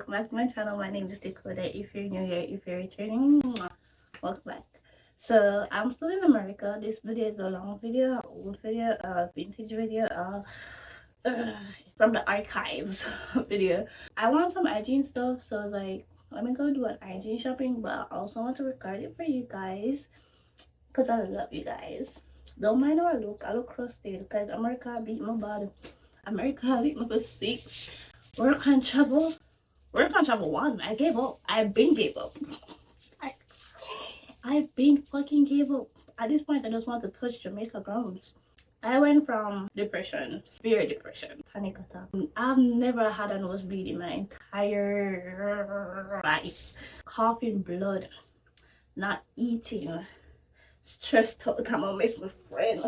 welcome back to my channel. My name is Dakota. If you're new here, if you're returning, welcome back. So I'm still in America. This video is a long video, old video, vintage video, from the archives video. I want some hygiene stuff, so I was like, let me go do an hygiene shopping, but I also want to record it for you guys because I love you guys. Don't mind how I look crusted because America beat my body. America beat me for 6. Work and travel one. I gave up. I've been gave up. I've been fucking gave up. At this point, I just want to touch Jamaica grounds. I went from depression, severe depression, panic attack. I've never had a nosebleed in my entire life. Coughing blood, not eating, stressed out. Come on, miss my friend.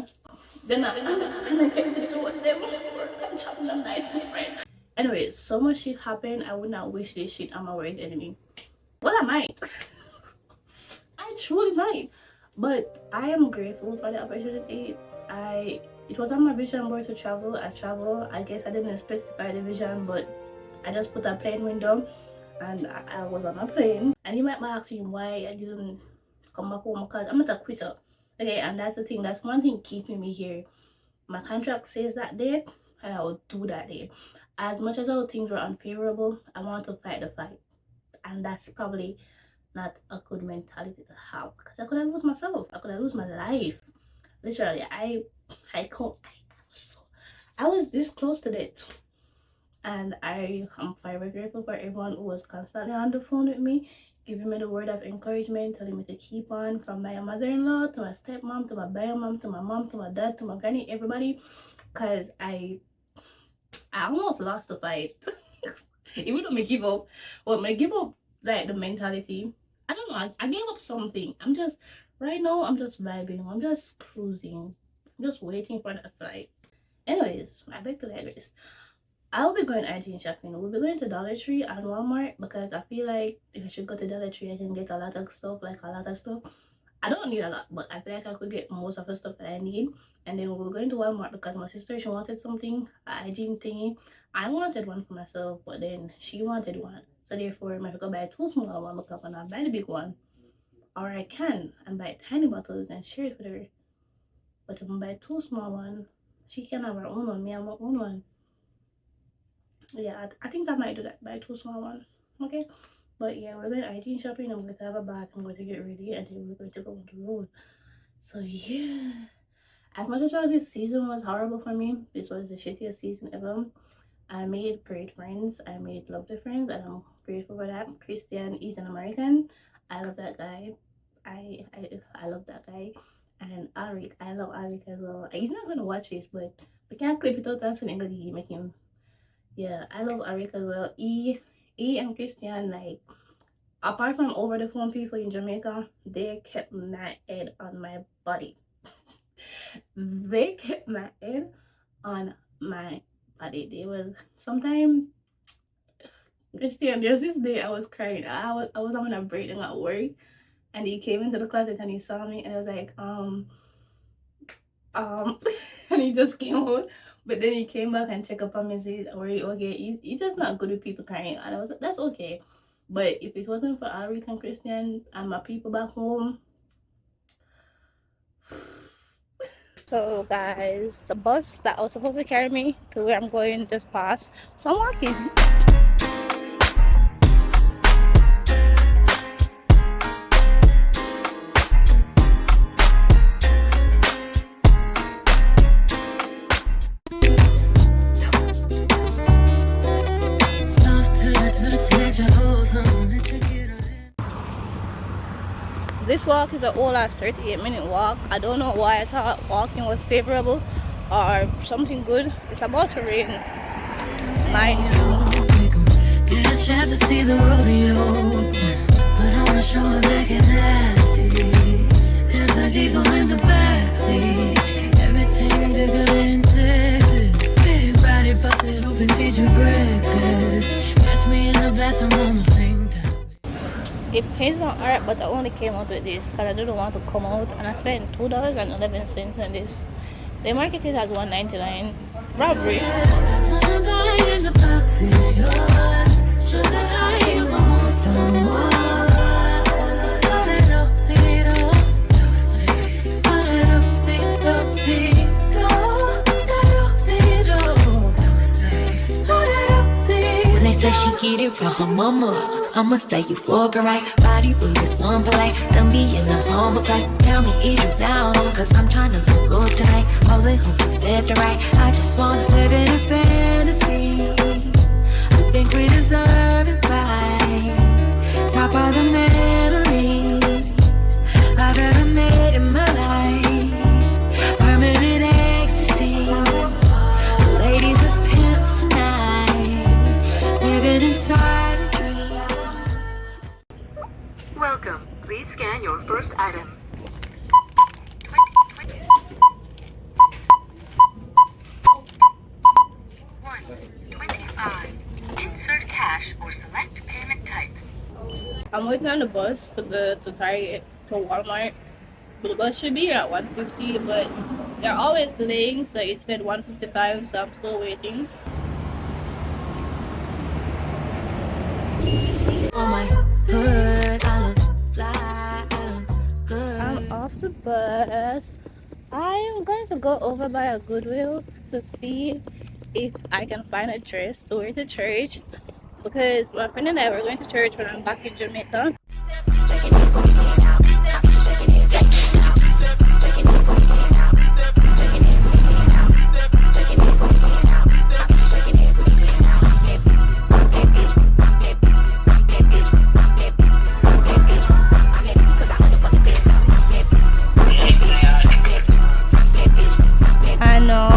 Then I nice my friend. Anyways, so much shit happened. I would not wish this shit on my worst enemy. Well, I might. I truly might. But I am grateful for the opportunity. It was on my vision board to travel. I guess I didn't specify the vision, but I just put a plane window and I was on a plane. And you might be asking why I didn't come back home, because I'm not a quitter. Okay, and that's the thing. That's one thing keeping me here. My contract says that date, and I will do that day. As much as all things were unfavorable, I want to fight the fight. And that's probably not a good mentality to have, because I could have lost myself. I could have lost my life. Literally, I was this close to it. And I am forever grateful for everyone who was constantly on the phone with me, giving me the word of encouragement, telling me to keep on, from my mother-in-law to my stepmom to my bio mom to my mom to my dad to my granny, everybody, because I almost lost the fight. It wouldn't make give up. Well, I give up like the mentality. I don't know. I gave up something. Right now I'm just vibing. I'm just cruising. I'm just waiting for that flight. Anyways, I beg to digress. I'll be going hygiene shopping. We'll be going to Dollar Tree and Walmart because I feel like if I should go to Dollar Tree, I can get a lot of stuff. I don't need a lot, but I feel like I could get most of the stuff that I need. And then we're going to Walmart because my sister, she wanted something, a hygiene thingy. I wanted one for myself, but then she wanted one. So therefore, I might go buy 2 small ones because I'm not buy the big one. Or I can and buy tiny bottles and share it with her. But if I buy 2 small ones, she can have her own one, me have my own one. Yeah, I think I might do that, buy 2 small ones. Okay? But yeah, we're going hygiene shopping. I'm going to have a bath. I'm going to get ready, and then we're going to go on the road. So yeah, as much as this season was horrible for me, this was the shittiest season ever. I made great friends. I made lovely friends, and I'm grateful for that. Christian is an American. I love that guy. I love that guy. And Alric, I love Alric as well. He's not gonna watch this, but we can't clip it out and so make him. Yeah, I love Alric as well. E and Christian, like, apart from over the phone people in Jamaica, they kept my head on my body. They kept my head on my body. They was sometimes Christian, there's this day I was crying. I was having a breakdown at work, and he came into the closet and he saw me and I was like, and he just came out. But then he came back and checked up on me and said, "Are you okay? You're just not good with people crying." And I was like, that's okay. But if it wasn't for Alric and Christian and my people back home. So guys, the bus that was supposed to carry me to where I'm going just passed. So I'm walking. This walk is a whole last 38-minute walk. I don't know why I thought walking was favorable or something good. It's about to rain. Mind you. Guess you have to see the rodeo, but I wanna show her back and nasty. Just a jiggle in the backseat. Everything bigger in Texas. Big body busted open, feed you breakfast. Catch me in the bathroom on the same time. It pays my art, but I only came out with this because I didn't want to come out, and I spent $2.11 on this. They market it as $1.99. Robbery. Sugar high, you gon' want some more. When they say she get it from her mama, I'ma say you fuck her right. Body but this one polite. Don't be in the humble type. Tell me, is you down? Cause I'm tryna go tonight. Posing who left to right. I just wanna live in a fantasy. I think we deserve it right. Top of the memories I've ever made in my life. Permanent ecstasy. Ladies as pimps tonight. Living inside a dream. Welcome. Please scan your first item. 125. Insert cash or select payment type. I'm waiting on the bus to Target to Walmart. But the bus should be here at 1:50, but they're always delaying, so it said 1:55, so I'm still waiting. Oh my hood, I look fly, I look good. I'm off the bus. I am going to go over by a Goodwill to see if I can find a dress to wear to church, because my friend and I were going to church when I'm back in Jamaica. I know.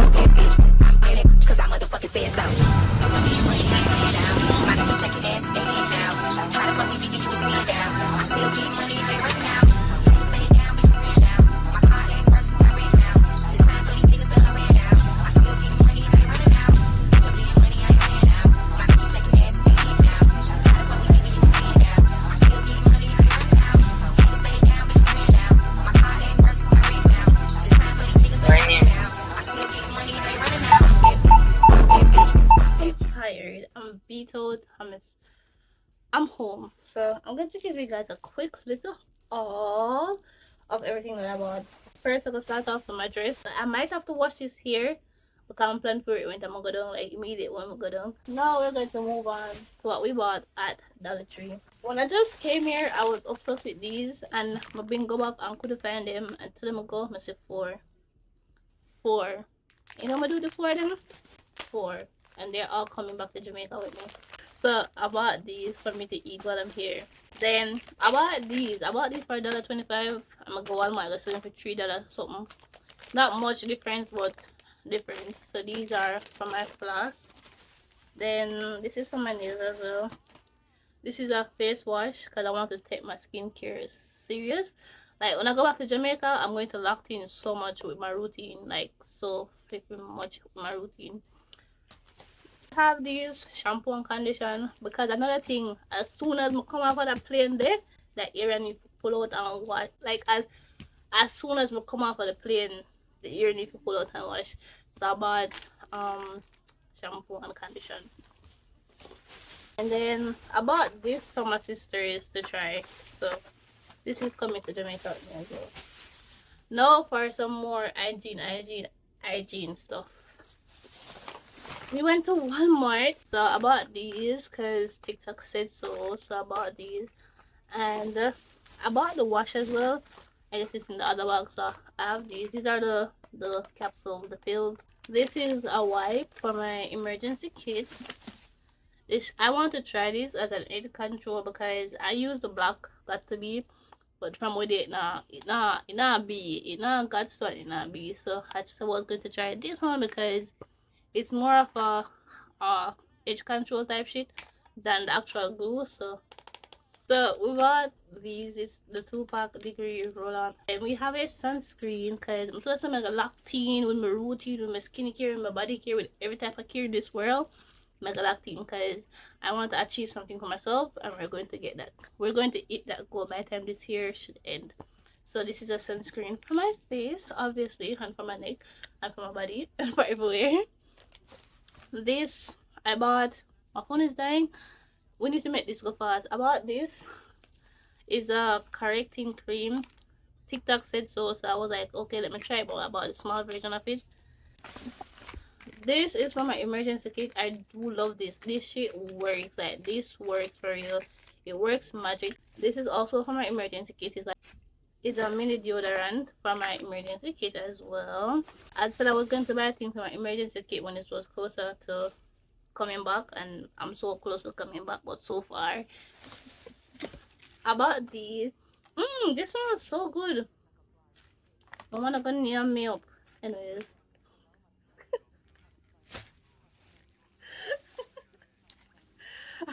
I'm vetoed. I'm home, so I'm going to give you guys a quick little haul of everything that I bought. First, I'm gonna start off with my dress. I might have to wash this here because I'm planning for it when I'm gonna go down, like immediate when we go down. Now we're going to move on to what we bought at Dollar Tree. When I just came here, I was obsessed with these, and my bin go up and couldn't find them. And tell them I go, I said four. You know what I do the four of them? Four. And they're all coming back to Jamaica with me. So I bought these for me to eat while I'm here. Then I bought these for $1.25. I'm gonna go Walmart, I sell them for $3 something. Not much difference, but difference. So these are for my floss. Then this is for my nails as well. This is a face wash because I want to take my skincare serious. Like when I go back to Jamaica, I'm going to lock in so much with my routine, like so freaking much with my routine. I have these shampoo and condition because another thing, as soon as I come off of that plane there, that area need to pull out and wash. Like as soon as I come off of the plane, the ear need to pull out and wash. So I bought shampoo and condition. And then I bought this for my sisters to try. So this is coming to Jamaica with me as well. Now for some more hygiene stuff. We went to Walmart, so I bought these because TikTok said so. So I bought these, and I bought the wash as well. I guess it's in the other bag, so I have these. These are the capsule, the pills. This is a wipe for my emergency kit. I want to try this as an edge control because I use the black got to be, but from with it not be, got to it not be. So I just was going to try this one because it's more of a edge control type shit than the actual glue. So we got these. It's the 2-pack degree roll on, and we have a sunscreen because I'm supposed to make a locked in with my routine, with my skincare, with my body care, with every type of care in this world. Make a locked in because I want to achieve something for myself, and we're going to get that. We're going to hit that goal by the time this year should end. So this is a sunscreen for my face, obviously, and for my neck, and for my body, and for everywhere. This I bought. My phone is dying. we need to make this go fast. About this is a correcting cream. TikTok said so, so I was like, okay, let me try it, but about the small version of it. This is from my emergency kit. I do love this. This shit works. Like, this works for real. It works magic. This is also from my emergency kit. It's a mini deodorant from my emergency kit as well. I said I was going to buy things from my emergency kit when it was closer to coming back, and I'm so close to coming back, but so far. About these, this smells so good. I wanna go near me up. Anyways.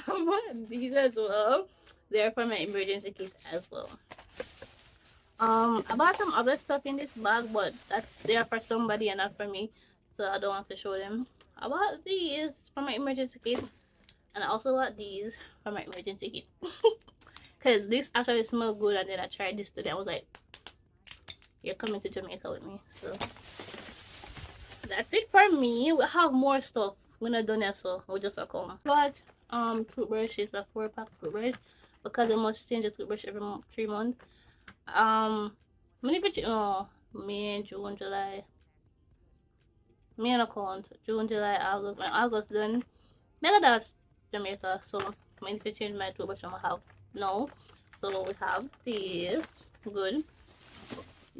About these as well. They're from my emergency kit as well. I bought some other stuff in this bag, but that's there for somebody and not for me, so I don't want to show them. I bought these from my emergency kit, and I also bought these from my emergency kit. Because this actually smelled good, and then I tried this today. I was like, you're coming to Jamaica with me. So that's it for me. We have more stuff. We're not done yet, so we'll just come. But toothbrush is a 4-pack toothbrush because I must change the toothbrush every 3 months. Many May, June, July. May an account. June, July, August. My August done. Maybe that's Jamaica, so I need to change my toothbrush I have now. So we have this. Good.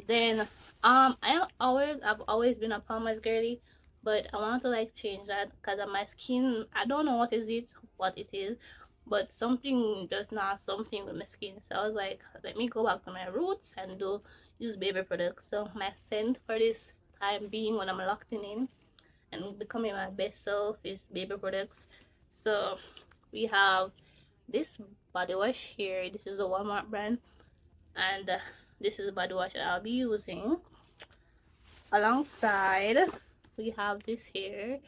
Then I've always been a Palmer's girly, but I want to like change that because of my skin. I don't know what it is, but something just not something with my skin. So I was like, let me go back to my roots and use baby products. So my scent for this time being, when I'm locked in and becoming my best self, is baby products. So we have this body wash here. This is the Walmart brand, and this is the body wash that I'll be using. Alongside, we have this here.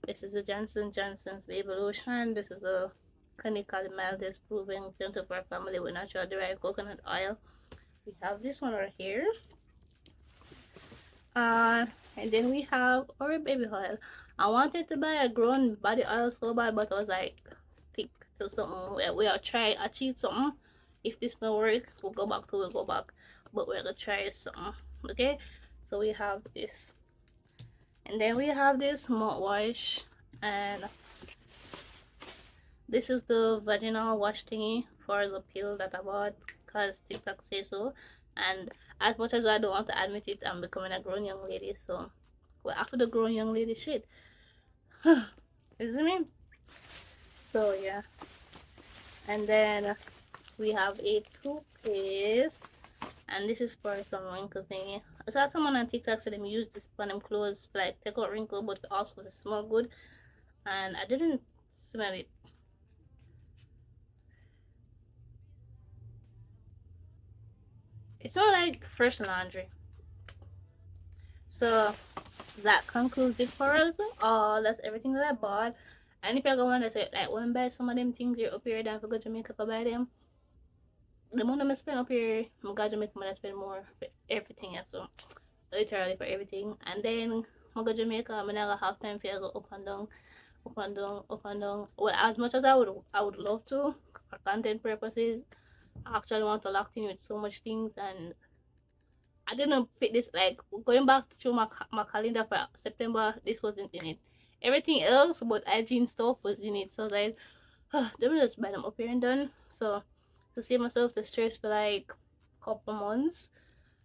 This is the Johnson Johnson's baby lotion. This is a clinically mildest proven gentle for family with natural derived coconut oil. We have this one right here. And then we have our baby oil. I wanted to buy a grown body oil so bad, but I was like, stick to something. We'll try achieve something. If this don't work, we'll go back. But we're gonna try something. Okay, so we have this, and then we have this mouthwash, and this is the vaginal wash thingy for the pill that I bought because TikTok says so. And as much as I don't want to admit it, I'm becoming a grown young lady, so we're after the grown young lady shit. Isn't me? So yeah. And then we have a toothpaste, and this is for some wrinkle thingy. I saw someone on TikTok said them use this on them clothes to like take out wrinkle, but also to smell good, and I didn't smell it. It's not like fresh laundry. So that concludes it for us. That's everything that I bought. And if you're going to say like, when I buy some of them things you're up here, then for go to Jamaica to buy them, the money I spend up here, I'm going to Jamaica, I spend more for everything else. So literally for everything. And then I go to Jamaica, I'm gonna have time for go up and down, up and down, up and down. Well, as much as I would love to for content purposes, I actually want to lock in with so much things, and I didn't fit this. Like, going back to my calendar for September, this wasn't in it. Everything else but hygiene stuff was in it. So like, let me just buy them up here and done. So to save myself the stress for like couple months,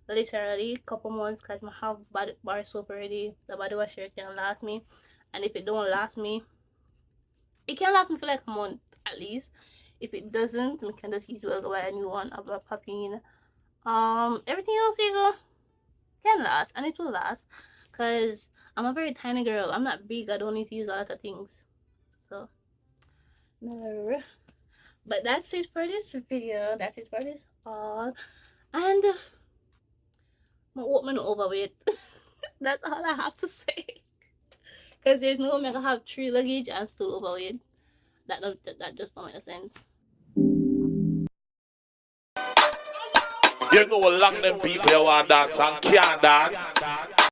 literally couple months, because I have bar soap already. The body wash here can last me, and if it don't last me, it can last me for like a month at least. If it doesn't, we can just easily go buy a new one. I'll popping. Everything else is can last, and it will last, because I'm a very tiny girl. I'm not big. I don't need to use a lot of things. So no. But that's it for this video. That's it for this haul. And my woman overweight. That's all I have to say. Because there's no way I can have 3 luggage and still overweight. That just don't make sense. You know, long them people you want dance and can't dance.